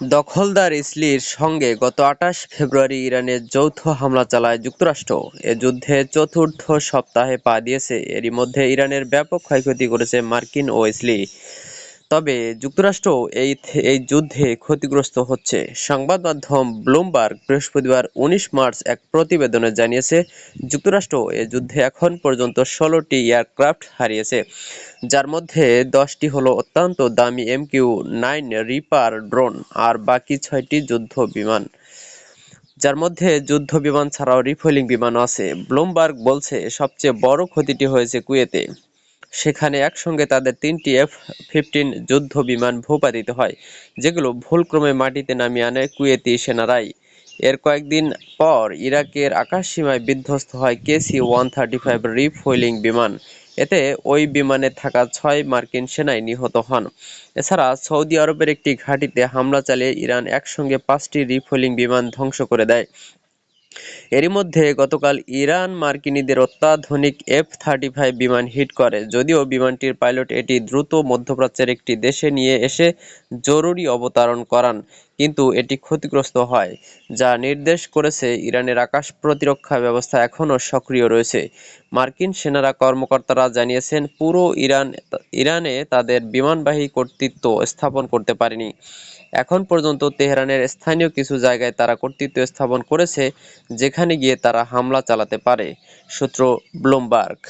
দখলদার ইসরায়েলের সঙ্গে গত ২৮ ফেব্রুয়ারি ইরানে যৌথ হামলা চালায় যুক্তরাষ্ট্র। এ যুদ্ধে চতুর্থ সপ্তাহে পা দিয়েছে। এরই মধ্যে ইরানের ব্যাপক ক্ষয়ক্ষতি করেছে মার্কিন ও ইসরায়েল। তবে যুক্তরাষ্ট্র এই যুদ্ধে ক্ষতিগ্রস্ত হচ্ছে। সংবাদ মাধ্যম ব্লুমবার্গ বৃহস্পতিবার ১৯ মার্চ এক প্রতিবেদনে জানিয়েছে, যুক্তরাষ্ট্র এ যুদ্ধে এখন পর্যন্ত ১৬টি এয়ারক্রাফট হারিয়েছে, যার মধ্যে ১০টি হলো অত্যন্ত দামি MQ-9 রিপার ড্রোন আর বাকি ৬টি যুদ্ধ বিমান, যার মধ্যে যুদ্ধ বিমান ছাড়াও রিফুয়েলিং বিমানও আছে। ব্লুমবার্গ বলছে, সবচেয়ে বড় ক্ষতিটি হয়েছে কুয়েতে। সেখানে একসঙ্গে তাদের ৩টি F-15 যুদ্ধ বিমান ভূপাতিত হয়, যেগুলো ভুলক্রমে মাটিতে নামিয়ে আনে কুয়েতি সেনারাই। এর কয়েকদিন পর ইরাকের আকাশসীমায় বিধ্বস্ত হয় KC-135 রিফুয়েলিং বিমান। এতে ওই বিমানে থাকা ৬ মার্কিন সেনাই নিহত হন। এছাড়া সৌদি আরবের একটি ঘাঁটিতে হামলা চালিয়ে ইরান একসঙ্গে ৫টি রিফুয়েলিং বিমান ধ্বংস করে দেয়। এরই মধ্যে গতকাল ইরান মার্কিনীদের অত্যাধুনিক F-35 বিমান হিট করে। যদিও বিমানটির পাইলট এটি দ্রুত মধ্যপ্রাচ্যের একটি দেশে নিয়ে এসে জরুরি অবতরণ করান, কিন্তু এটি ক্ষতিগ্রস্ত হয়, যা নির্দেশ করেছে ইরানের আকাশ প্রতিরক্ষা ব্যবস্থা এখনও সক্রিয় রয়েছে। মার্কিন সেনারা কর্মকর্তারা জানিয়েছেন, পুরো ইরানে তাদের বিমানবাহী কর্তৃত্ব স্থাপন করতে পারেনি। এখন পর্যন্ত তেহরানের স্থানীয় কিছু জায়গায় তারা কর্তৃত্ব স্থাপন করেছে, যেখানে গিয়ে তারা হামলা চালাতে পারে। সূত্র ব্লুমবার্গ।